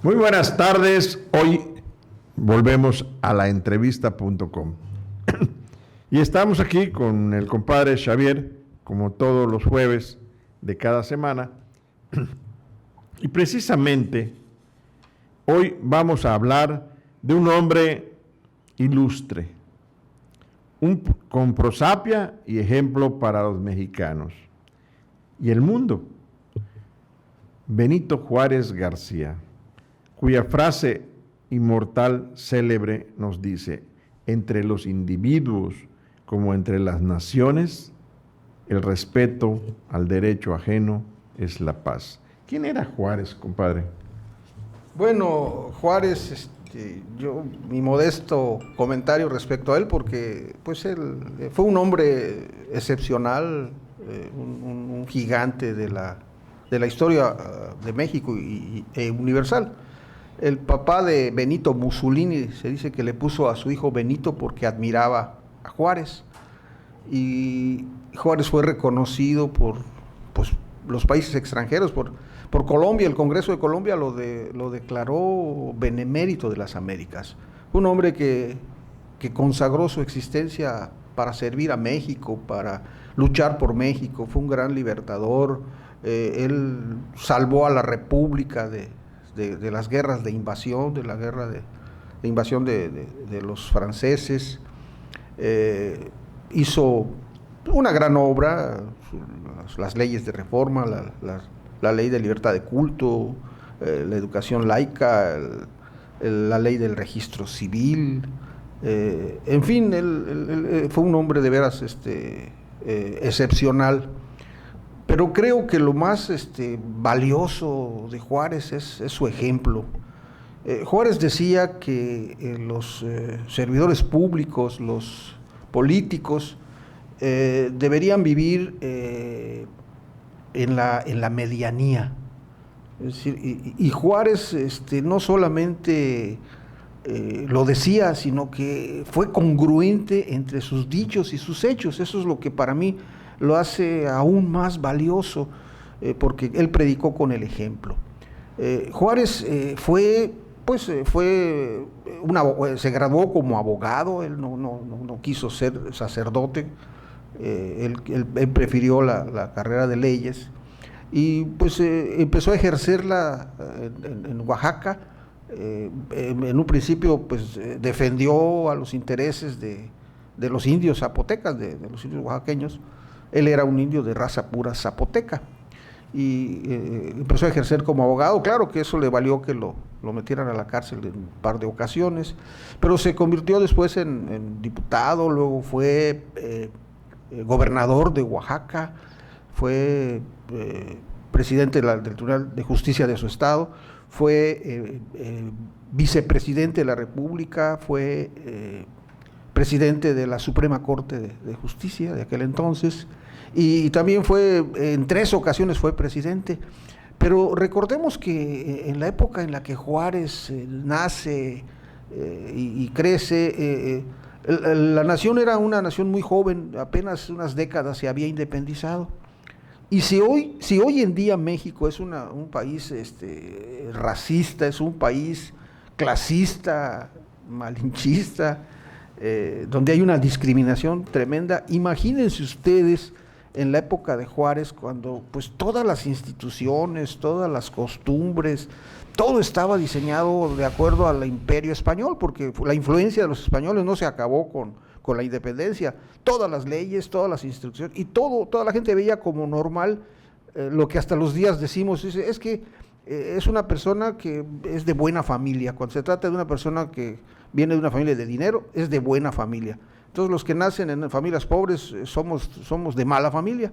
Muy buenas tardes. Hoy volvemos a la entrevista.com. Y estamos aquí con el compadre Xavier, como todos los jueves de cada semana. Y precisamente hoy vamos a hablar de un hombre ilustre, con prosapia y ejemplo para los mexicanos y el mundo. Benito Juárez García, cuya frase inmortal célebre nos dice: entre los individuos como entre las naciones, el respeto al derecho ajeno es la paz. ¿Quién era Juárez, compadre? Bueno, Juárez, mi modesto comentario respecto a él, porque pues él fue un hombre excepcional, un gigante de la historia de México e universal. El papá de Benito Mussolini se dice que le puso a su hijo Benito porque admiraba a Juárez, y Juárez fue reconocido por los países extranjeros, por Colombia. El Congreso de Colombia lo declaró benemérito de las Américas. Un hombre que consagró su existencia para servir a México, para luchar por México. Fue un gran libertador. Él salvó a la República de las guerras de invasión, de la guerra de invasión de los franceses. Hizo una gran obra, las leyes de reforma, la ley de libertad de culto, la educación laica, la ley del registro civil. En fin, él fue un hombre de veras excepcional. Pero creo que lo más valioso de Juárez es su ejemplo. Juárez decía que los servidores públicos, los políticos, deberían vivir en la medianía. Es decir, y Juárez no solamente lo decía, sino que fue congruente entre sus dichos y sus hechos. Eso es lo que para mí lo hace aún más valioso, porque él predicó con el ejemplo. Juárez se graduó como abogado. Él no quiso ser sacerdote. Él prefirió la carrera de leyes, y pues empezó a ejercerla en Oaxaca. En un principio pues defendió a los intereses de los indios zapotecas, de los indios oaxaqueños. Él era un indio de raza pura zapoteca, y empezó a ejercer como abogado. Claro que eso le valió que lo metieran a la cárcel en un par de ocasiones, pero se convirtió después en diputado. Luego fue gobernador de Oaxaca, fue presidente del Tribunal de Justicia de su estado, fue vicepresidente de la República, fue presidente de la Suprema Corte de Justicia de aquel entonces, y también en 3 ocasiones fue presidente. Pero recordemos que en la época en la que Juárez nace y crece, la nación era una nación muy joven, apenas unas décadas se había independizado. Y si hoy en día México es un país racista, es un país clasista, malinchista, donde hay una discriminación tremenda, imagínense ustedes en la época de Juárez, cuando pues todas las instituciones, todas las costumbres, todo estaba diseñado de acuerdo al imperio español, porque la influencia de los españoles no se acabó con la independencia. Todas las leyes, todas las instituciones, y toda la gente veía como normal lo que hasta los días decimos, es que es una persona que es de buena familia. Cuando se trata de una persona que viene de una familia de dinero, es de buena familia. Entonces los que nacen en familias pobres somos de mala familia.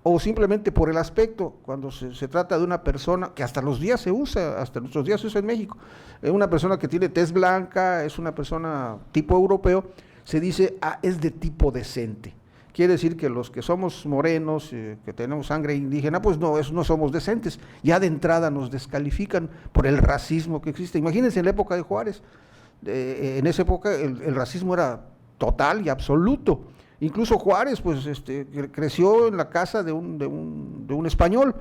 O simplemente por el aspecto, cuando se trata de una persona que hasta los días se usa, hasta nuestros días se usa en México, una persona que tiene tez blanca, es una persona tipo europeo, se dice, es de tipo decente. Quiere decir que los que somos morenos, que tenemos sangre indígena, pues no somos decentes. Ya de entrada nos descalifican por el racismo que existe. Imagínense en la época de Juárez, en esa época el racismo era total y absoluto. Incluso Juárez pues creció en la casa de un español,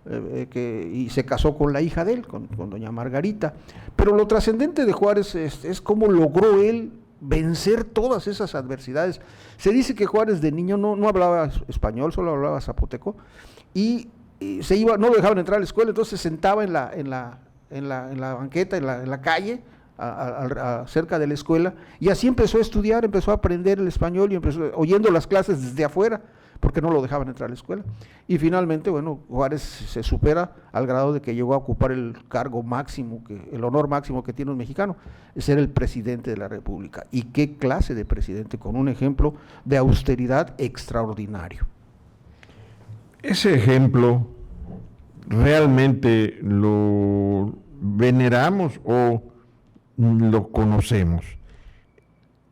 y se casó con la hija de él, con doña Margarita. Pero lo trascendente de Juárez es cómo logró él vencer todas esas adversidades. Se dice que Juárez de niño no hablaba español, solo hablaba zapoteco, y se iba, no lo dejaban entrar a la escuela, entonces se sentaba en la banqueta, en la calle, cerca de la escuela, y así empezó a estudiar, empezó a aprender el español y empezó oyendo las clases desde afuera, porque no lo dejaban entrar a la escuela. Y finalmente, bueno, Juárez se supera al grado de que llegó a ocupar el cargo máximo, el honor máximo que tiene un mexicano, es ser el presidente de la República. ¿Y qué clase de presidente? Con un ejemplo de austeridad extraordinario. Ese ejemplo, ¿realmente lo veneramos o lo conocemos?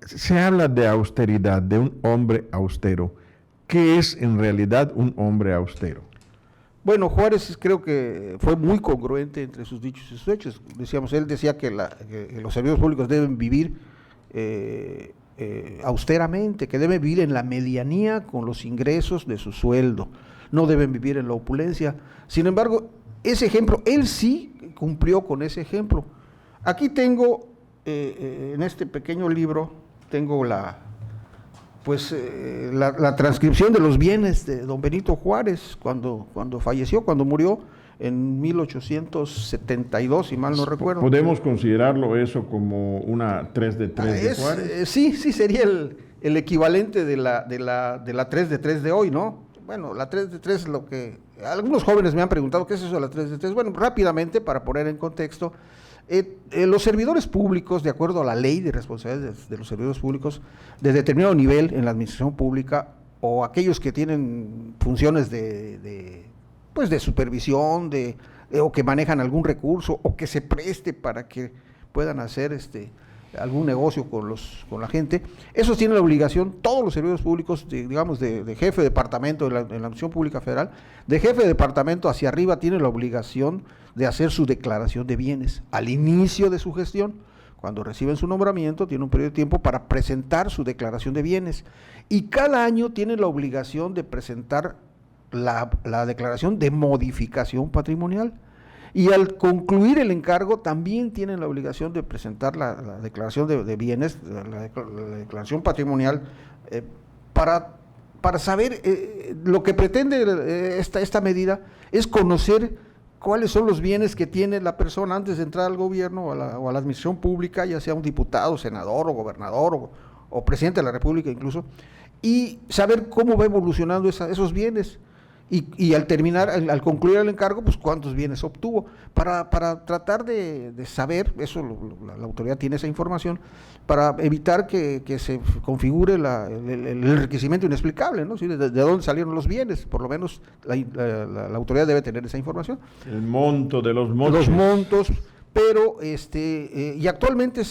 Se habla de austeridad, de un hombre austero. ¿Qué es en realidad un hombre austero? Bueno, Juárez creo que fue muy congruente entre sus dichos y sus hechos. Decíamos, él decía que los servidores públicos deben vivir austeramente, que deben vivir en la medianía con los ingresos de su sueldo, no deben vivir en la opulencia. Sin embargo, ese ejemplo, él sí cumplió con ese ejemplo. Aquí tengo, en este pequeño libro, tengo la transcripción de los bienes de don Benito Juárez cuando falleció, cuando murió en 1872, si mal no recuerdo. ¿Podemos considerarlo eso como una 3 de 3 de Juárez? Sí, sería el equivalente de la 3 de 3 de hoy, ¿no? Bueno, la 3 de 3 es lo que... Algunos jóvenes me han preguntado, ¿qué es eso de la 3 de 3? Bueno, rápidamente, para poner en contexto, los servidores públicos, de acuerdo a la ley de responsabilidades de los servidores públicos de determinado nivel en la administración pública, o aquellos que tienen funciones de supervisión, o que manejan algún recurso, o que se preste para que puedan hacer algún negocio con la gente, esos tienen la obligación, todos los servidores públicos, de jefe de departamento en la administración pública federal, de jefe de departamento hacia arriba, tienen la obligación de hacer su declaración de bienes al inicio de su gestión. Cuando reciben su nombramiento, tienen un periodo de tiempo para presentar su declaración de bienes, y cada año tienen la obligación de presentar la declaración de modificación patrimonial. Y al concluir el encargo también tienen la obligación de presentar la declaración de bienes, la declaración patrimonial, para saber, lo que pretende esta medida es conocer cuáles son los bienes que tiene la persona antes de entrar al gobierno o a la administración pública, ya sea un diputado, senador o gobernador o presidente de la República incluso, y saber cómo va evolucionando esos bienes. Y al concluir el encargo, pues cuántos bienes obtuvo, para tratar de saber, eso la autoridad tiene esa información, para evitar que se configure el enriquecimiento inexplicable, ¿no? ¿Sí? ¿De dónde salieron los bienes? Por lo menos la autoridad debe tener esa información. El monto de los montos. Los montos, pero y actualmente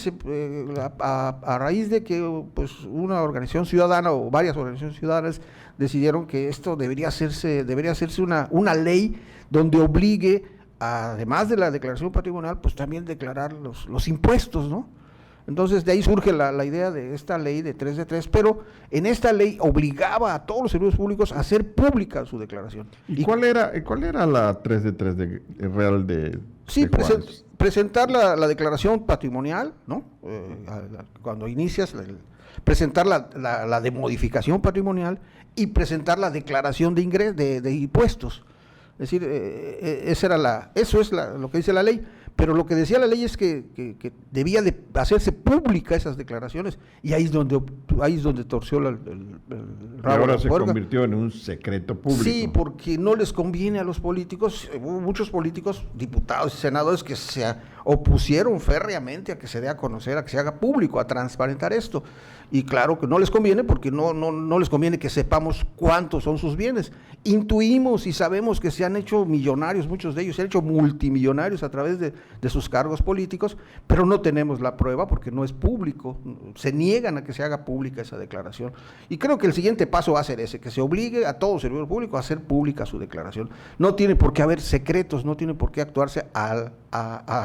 a raíz de que pues una organización ciudadana o varias organizaciones ciudadanas decidieron que esto debería hacerse una ley donde obligue, además de la declaración patrimonial, pues también declarar los impuestos, ¿no? Entonces de ahí surge la idea de esta ley de 3 de 3, pero en esta ley obligaba a todos los servicios públicos a hacer pública su declaración. ¿Y cuál era la 3 de 3 real de Juárez? Presentar la declaración patrimonial, ¿no? Cuando inicias, presentar la de modificación patrimonial y presentar la declaración de ingresos, de impuestos. Es decir, eso es lo que dice la ley, pero lo que decía la ley es que debía de hacerse pública esas declaraciones, y ahí es donde torció el rabo. Y ahora se convirtió en un secreto público. Sí, porque no les conviene a los políticos. Hubo muchos políticos, diputados y senadores, que se opusieron férreamente a que se dé a conocer, a que se haga público, a transparentar esto. Y claro que no les conviene, porque no les conviene que sepamos cuántos son sus bienes. Intuimos y sabemos que se han hecho millonarios, muchos de ellos se han hecho multimillonarios a través de sus cargos políticos, pero no tenemos la prueba porque no es público, se niegan a que se haga pública esa declaración. Y creo que el siguiente paso va a ser ese, que se obligue a todo servidor público a hacer pública su declaración. No tiene por qué haber secretos, no tiene por qué actuarse a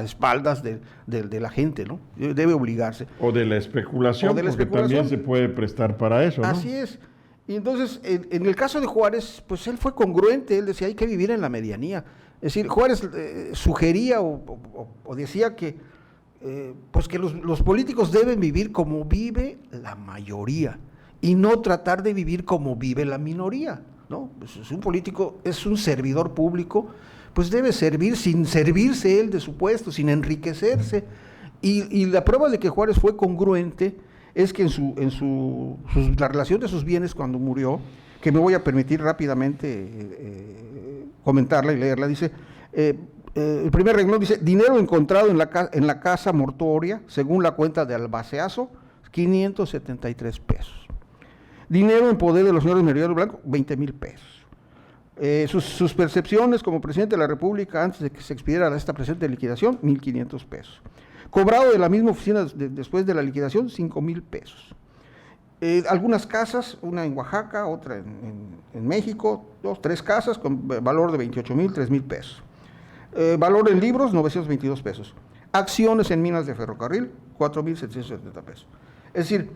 espaldas de la gente, ¿no? Debe obligarse. O de la especulación, porque también se puede prestar para eso, ¿no? Así es. Y entonces, en el caso de Juárez, pues él fue congruente, él decía, hay que vivir en la medianía. Es decir, Juárez sugería o decía que, pues que los políticos deben vivir como vive la mayoría y no tratar de vivir como vive la minoría, ¿no? Pues un político es un servidor público, pues debe servir sin servirse él de su puesto, sin enriquecerse. Y la prueba de que Juárez fue congruente es que la relación de sus bienes cuando murió, que me voy a permitir rápidamente comentarla y leerla, dice, el primer renglón dice, dinero encontrado en la casa mortuoria, según la cuenta de Albaceazo, 573 pesos. Dinero en poder de los señores Meridiano Blanco, 20,000 pesos. Sus percepciones como presidente de la República antes de que se expidiera esta presente liquidación, 1,500 pesos. Cobrado de la misma oficina después de la liquidación, 5,000 pesos. Algunas casas, una en Oaxaca, otra en México, 3 casas con valor de 28,000, 3,000 pesos. Valor en libros, 922 pesos. Acciones en minas de ferrocarril, 4,770 pesos. Es decir,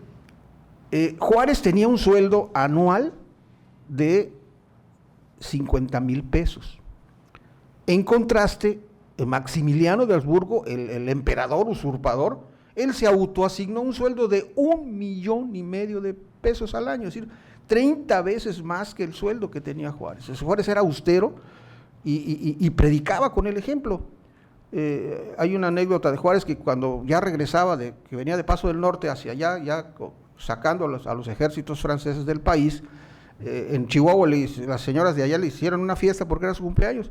Juárez tenía un sueldo anual de 50,000 pesos. En contraste, Maximiliano de Habsburgo, el emperador usurpador, él se autoasignó un sueldo de 1,5 millones de pesos al año, es decir, 30 veces más que el sueldo que tenía Juárez. Juárez era austero y predicaba con el ejemplo. Hay una anécdota de Juárez que cuando ya regresaba, que venía de Paso del Norte hacia allá, ya sacando a los ejércitos franceses del país, en Chihuahua las señoras de allá le hicieron una fiesta porque era su cumpleaños.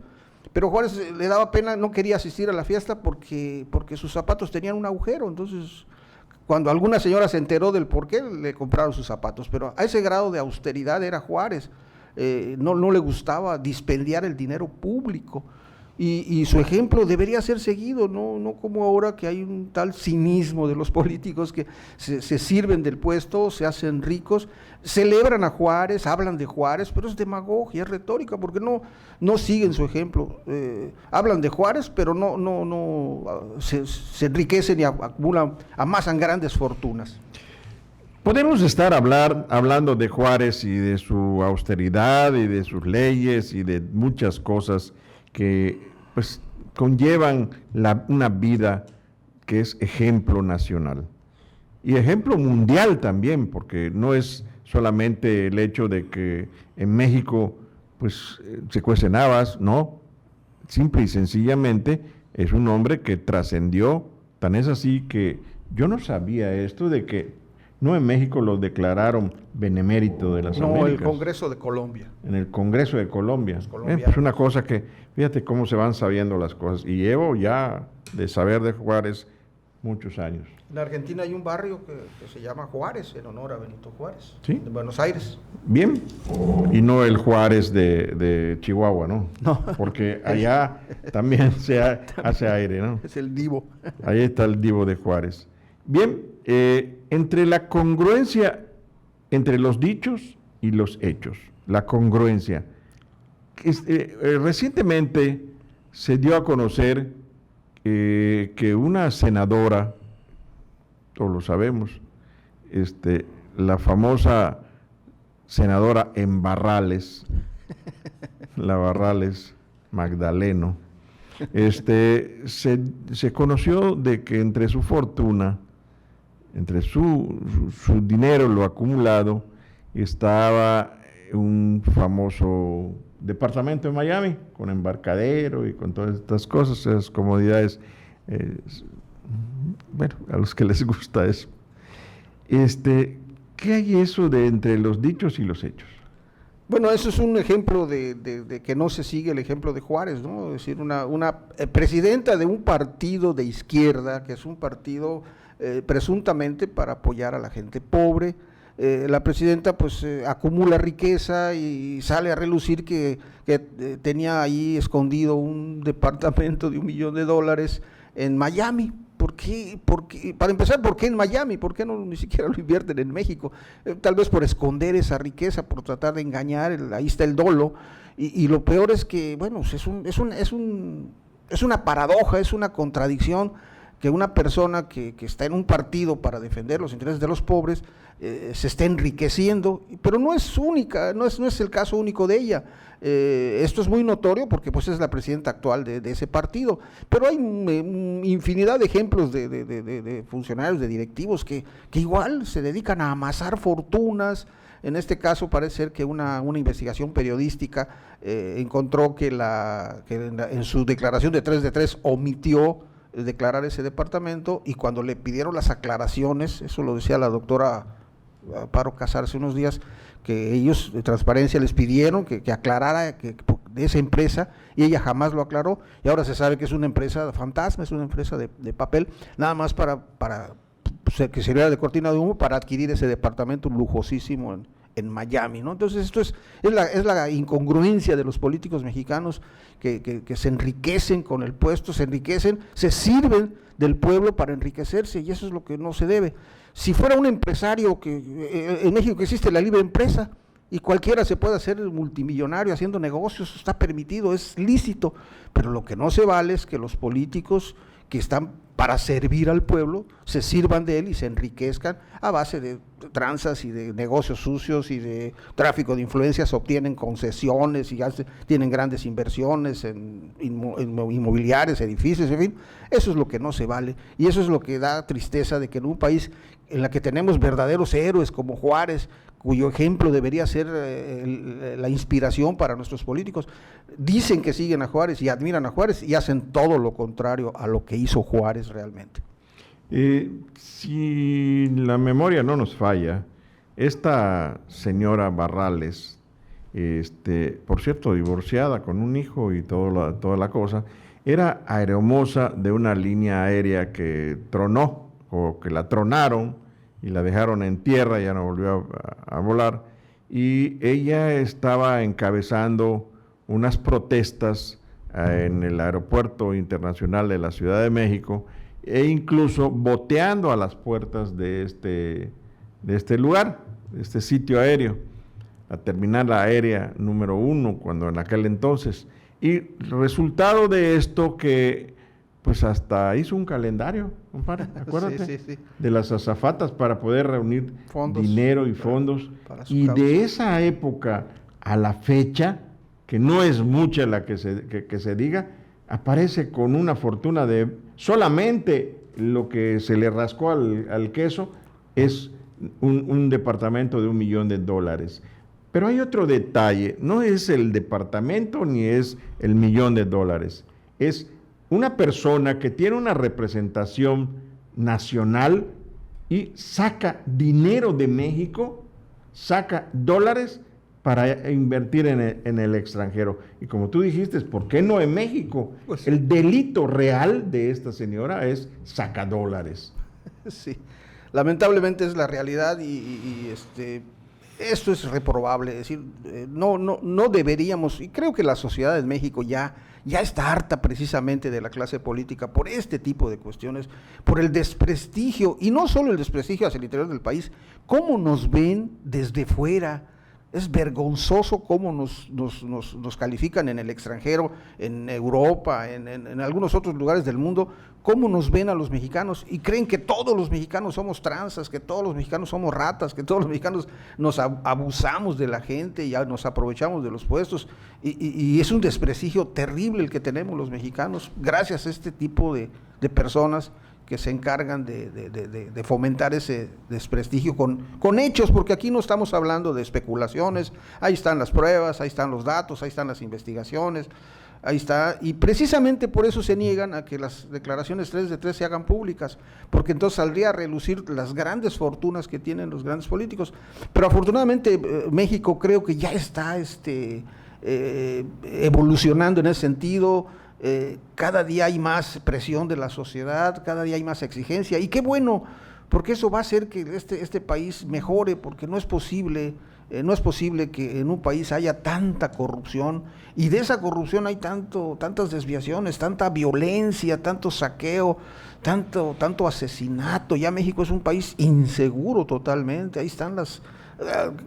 Pero Juárez le daba pena, no quería asistir a la fiesta porque sus zapatos tenían un agujero. Entonces, cuando alguna señora se enteró del por qué, le compraron sus zapatos. Pero a ese grado de austeridad era Juárez. No le gustaba dispendiar el dinero público. Y su ejemplo debería ser seguido, no como ahora que hay un tal cinismo de los políticos que se sirven del puesto, se hacen ricos, celebran a Juárez, hablan de Juárez, pero es demagogia, es retórica, porque no siguen su ejemplo. Hablan de Juárez, pero no se enriquecen y acumulan, amasan grandes fortunas. Podemos estar hablando de Juárez y de su austeridad y de sus leyes y de muchas cosas que pues conllevan una vida que es ejemplo nacional y ejemplo mundial también, porque no es solamente el hecho de que en México pues se cuecen habas, no, simple y sencillamente es un hombre que trascendió, tan es así que yo no sabía esto de que no en México lo declararon benemérito de las Américas. No, el Congreso de Colombia. En el Congreso de Colombia. Es una cosa que, fíjate cómo se van sabiendo las cosas. Y llevo ya de saber de Juárez muchos años. En Argentina hay un barrio que se llama Juárez, en honor a Benito Juárez, ¿sí? De Buenos Aires. Bien. Y no el Juárez de Chihuahua, ¿no? No. Porque allá también se hace aire, ¿no? Es el divo. Ahí está el divo de Juárez. Bien, entre la congruencia entre los dichos y los hechos, la congruencia. Recientemente se dio a conocer que una senadora, todos lo sabemos, la famosa senadora en Barrales, la Barrales Magdaleno, se conoció de que entre su fortuna, entre su dinero, lo acumulado, estaba un famoso departamento en Miami, con embarcadero y con todas estas cosas, esas comodidades, bueno, a los que les gusta eso. ¿Qué hay eso de entre los dichos y los hechos? Bueno, eso es un ejemplo de que no se sigue el ejemplo de Juárez, ¿no? Es decir, una presidenta de un partido de izquierda, que es un partido presuntamente para apoyar a la gente pobre. La presidenta pues acumula riqueza y sale a relucir que tenía ahí escondido un departamento de $1 millón en Miami. ¿Por qué? Para empezar, ¿por qué en Miami? ¿Por qué no ni siquiera lo invierten en México? Tal vez por esconder esa riqueza, por tratar de engañar, ahí está el dolo. Y lo peor es que, bueno, es una paradoja, es una contradicción que una persona que está en un partido para defender los intereses de los pobres se está enriqueciendo, pero no es única, no es el caso único de ella. Esto es muy notorio porque pues es la presidenta actual de ese partido, pero hay infinidad de ejemplos de funcionarios, de directivos que igual se dedican a amasar fortunas. En este caso parece ser que una investigación periodística encontró que en su declaración de 3 de 3 omitió declarar ese departamento, y cuando le pidieron las aclaraciones, eso lo decía la doctora Amparo Casar hace unos días, que ellos de Transparencia les pidieron que aclarara de esa empresa, y ella jamás lo aclaró, y ahora se sabe que es una empresa fantasma, es una empresa de papel, nada más para que sirviera de cortina de humo para adquirir ese departamento lujosísimo en Miami, ¿no? Entonces esto es la incongruencia de los políticos mexicanos que se enriquecen con el puesto, se sirven del pueblo para enriquecerse, y eso es lo que no se debe. Si fuera un empresario, en México existe la libre empresa y cualquiera se puede hacer multimillonario haciendo negocios, está permitido, es lícito, pero lo que no se vale es que los políticos que están para servir al pueblo se sirvan de él y se enriquezcan a base de tranzas y de negocios sucios y de tráfico de influencias, obtienen concesiones y tienen grandes inversiones en inmobiliarios, edificios, en fin. Eso es lo que no se vale, y eso es lo que da tristeza, de que en un país en la que tenemos verdaderos héroes como Juárez, cuyo ejemplo debería ser la inspiración para nuestros políticos, dicen que siguen a Juárez y admiran a Juárez y hacen todo lo contrario a lo que hizo Juárez realmente. Si la memoria no nos falla, esta señora Barrales, por cierto, divorciada con un hijo y toda la cosa, era aeromoza de una línea aérea que tronó, o que la tronaron y la dejaron en tierra, ya no volvió a volar, y ella estaba encabezando unas protestas en el Aeropuerto Internacional de la Ciudad de México, e incluso boteando a las puertas de este lugar, de este sitio aéreo, la terminal aérea número 1, cuando en aquel entonces. Y resultado de esto, que pues hasta hizo un calendario, compadre, acuérdate, sí. de las azafatas para poder reunir fondos, dinero y fondos, y causa. De esa época a la fecha, que no es mucha la que se diga, aparece con una fortuna de solamente lo que se le rascó al queso, es un departamento de $1 millón. Pero hay otro detalle, no es el departamento ni es el $1 millón, es una persona que tiene una representación nacional y saca dinero de México, saca dólares para invertir en el extranjero. Y como tú dijiste, ¿por qué no en México? Pues, el delito real de esta señora es sacadólares. Sí, lamentablemente es la realidad, y esto es reprobable. Es decir, no deberíamos, y creo que la sociedad en México ya está harta precisamente de la clase política por este tipo de cuestiones, por el desprestigio, y no solo el desprestigio hacia el interior del país, cómo nos ven desde fuera. Es vergonzoso cómo nos califican en el extranjero, en Europa, en algunos otros lugares del mundo, cómo nos ven a los mexicanos, y creen que todos los mexicanos somos tranzas, que todos los mexicanos somos ratas, que todos los mexicanos nos abusamos de la gente y nos aprovechamos de los puestos, y es un desprestigio terrible el que tenemos los mexicanos, gracias a este tipo de personas que se encargan de fomentar ese desprestigio con hechos, porque aquí no estamos hablando de especulaciones, ahí están las pruebas, ahí están los datos, ahí están las investigaciones, ahí está, y precisamente por eso se niegan a que las declaraciones 3 de 3 se hagan públicas, porque entonces saldría a relucir las grandes fortunas que tienen los grandes políticos. Pero afortunadamente México creo que ya está evolucionando en ese sentido. Cada día hay más presión de la sociedad, cada día hay más exigencia, y qué bueno, porque eso va a hacer que este país mejore, porque no es posible que en un país haya tanta corrupción, y de esa corrupción hay tantas desviaciones, tanta violencia, tanto saqueo, tanto asesinato. Ya México es un país inseguro totalmente. Ahí están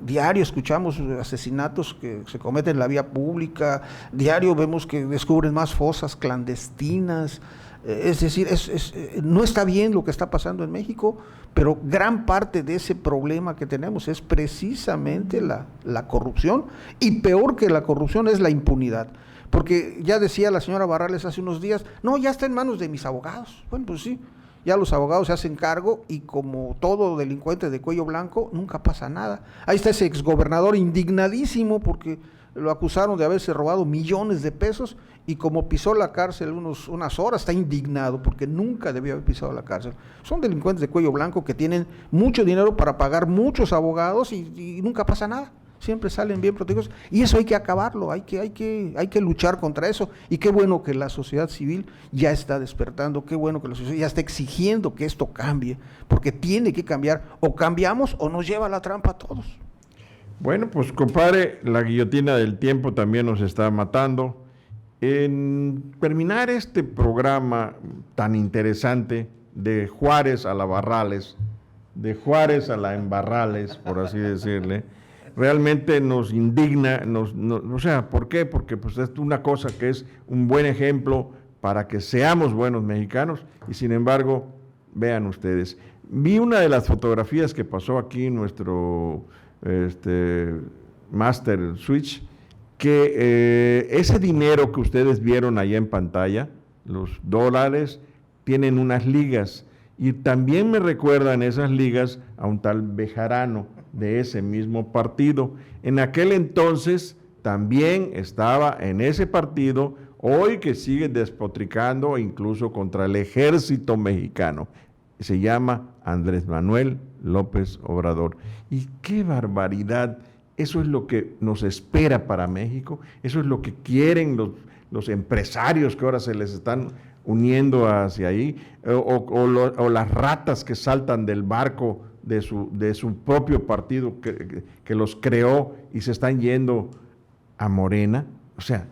diario escuchamos asesinatos que se cometen en la vía pública, diario vemos que descubren más fosas clandestinas, Es decir, no está bien lo que está pasando en México, pero gran parte de ese problema que tenemos es precisamente la corrupción, y peor que la corrupción es la impunidad. Porque ya decía la señora Barrales hace unos días, no, ya está en manos de mis abogados. Bueno, pues sí, ya los abogados se hacen cargo, y como todo delincuente de cuello blanco, nunca pasa nada. Ahí está ese exgobernador indignadísimo porque lo acusaron de haberse robado millones de pesos, y como pisó la cárcel unas horas, está indignado porque nunca debió haber pisado la cárcel. Son delincuentes de cuello blanco que tienen mucho dinero para pagar muchos abogados y nunca pasa nada. Siempre salen bien protegidos, y eso hay que acabarlo, hay que luchar contra eso. Y qué bueno que la sociedad civil ya está despertando, qué bueno que la sociedad ya está exigiendo que esto cambie, porque tiene que cambiar, o cambiamos o nos lleva a la trampa a todos. Bueno, pues compadre, la guillotina del tiempo también nos está matando. En terminar este programa tan interesante, de Juárez a la Barrales, de Juárez a la Embarrales, por así decirle, realmente nos indigna, o sea, ¿por qué? Porque pues es una cosa que es un buen ejemplo para que seamos buenos mexicanos, y sin embargo, vean ustedes, vi una de las fotografías que pasó aquí nuestro Master Switch, que ese dinero que ustedes vieron allá en pantalla, los dólares, tienen unas ligas, y también me recuerdan esas ligas a un tal Bejarano de ese mismo partido. En aquel entonces también estaba en ese partido, hoy que sigue despotricando incluso contra el ejército mexicano. Se llama Andrés Manuel López Obrador. Y qué barbaridad, eso es lo que nos espera para México, eso es lo que quieren los empresarios que ahora se les están uniendo hacia ahí, o las ratas que saltan del barco de su propio partido que los creó y se están yendo a Morena. O sea,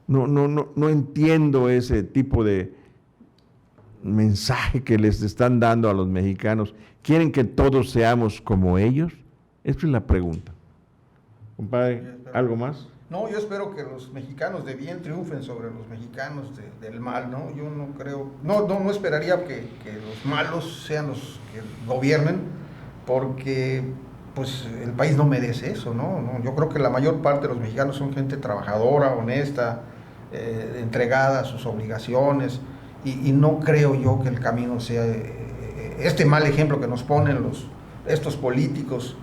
no entiendo ese tipo de mensaje que les están dando a los mexicanos. ¿Quieren que todos seamos como ellos? Esa es la pregunta. Compadre, ¿algo más? No, yo espero que los mexicanos de bien triunfen sobre los mexicanos del mal, ¿no? Yo no creo, no esperaría que los malos sean los que gobiernen, porque pues el país no merece eso, ¿no? Yo creo que la mayor parte de los mexicanos son gente trabajadora, honesta, entregada a sus obligaciones, y no creo yo que el camino sea este mal ejemplo que nos ponen estos políticos.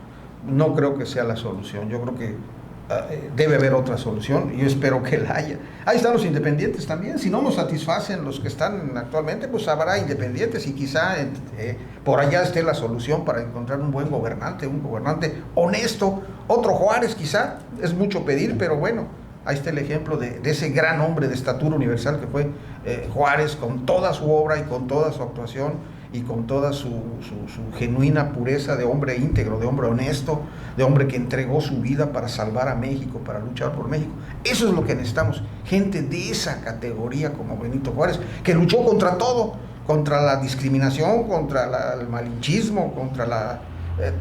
No creo que sea la solución. Yo creo que debe haber otra solución, y yo espero que la haya. Ahí están los independientes también. Si no nos satisfacen los que están actualmente, pues habrá independientes, y quizá por allá esté la solución para encontrar un buen gobernante, un gobernante honesto, otro Juárez quizá, es mucho pedir, pero bueno, ahí está el ejemplo de ese gran hombre de estatura universal que fue Juárez, con toda su obra y con toda su actuación, y con toda su genuina pureza de hombre íntegro, de hombre honesto, de hombre que entregó su vida para salvar a México, para luchar por México. Eso es lo que necesitamos, gente de esa categoría como Benito Juárez, que luchó contra todo, contra la discriminación, contra el malinchismo, contra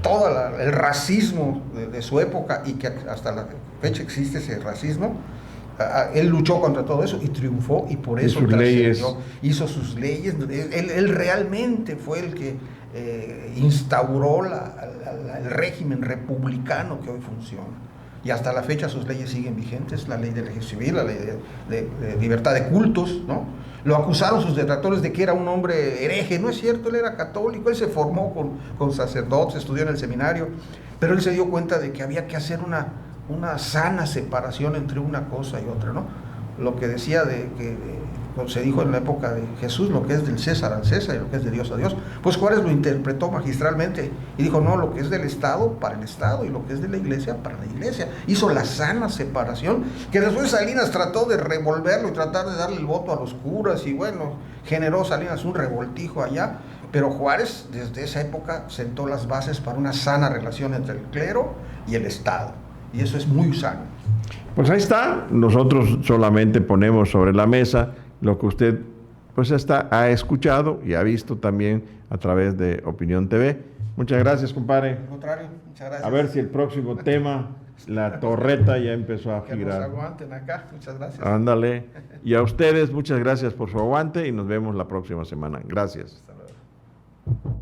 todo el racismo de su época, y que hasta la fecha existe ese racismo. Él luchó contra todo eso y triunfó, y por eso hizo sus leyes. Él realmente fue el que instauró el régimen republicano que hoy funciona, y hasta la fecha sus leyes siguen vigentes, la ley de registro civil, la ley de libertad de cultos, ¿no? Lo acusaron sus detractores de que era un hombre hereje. No es cierto, él era católico, él se formó con sacerdotes, estudió en el seminario, pero él se dio cuenta de que había que hacer una sana separación entre una cosa y otra, ¿no? Lo que decía se dijo en la época de Jesús, lo que es del César al César y lo que es de Dios a Dios. Pues Juárez lo interpretó magistralmente y dijo, no, lo que es del Estado para el Estado, y lo que es de la Iglesia para la Iglesia. Hizo la sana separación, que después Salinas trató de revolverlo y tratar de darle el voto a los curas, y bueno, generó Salinas un revoltijo allá, pero Juárez desde esa época sentó las bases para una sana relación entre el clero y el Estado, y eso es muy sano. Pues ahí está, nosotros solamente ponemos sobre la mesa lo que usted pues ha escuchado y ha visto también a través de Opinión TV. Muchas gracias, compadre. Al contrario, muchas gracias. A ver si el próximo tema La torreta ya empezó a Que nos girar. aguanten acá. Muchas gracias. Ándale. Y a ustedes, muchas gracias por su aguante y nos vemos la próxima semana. Gracias. Hasta luego.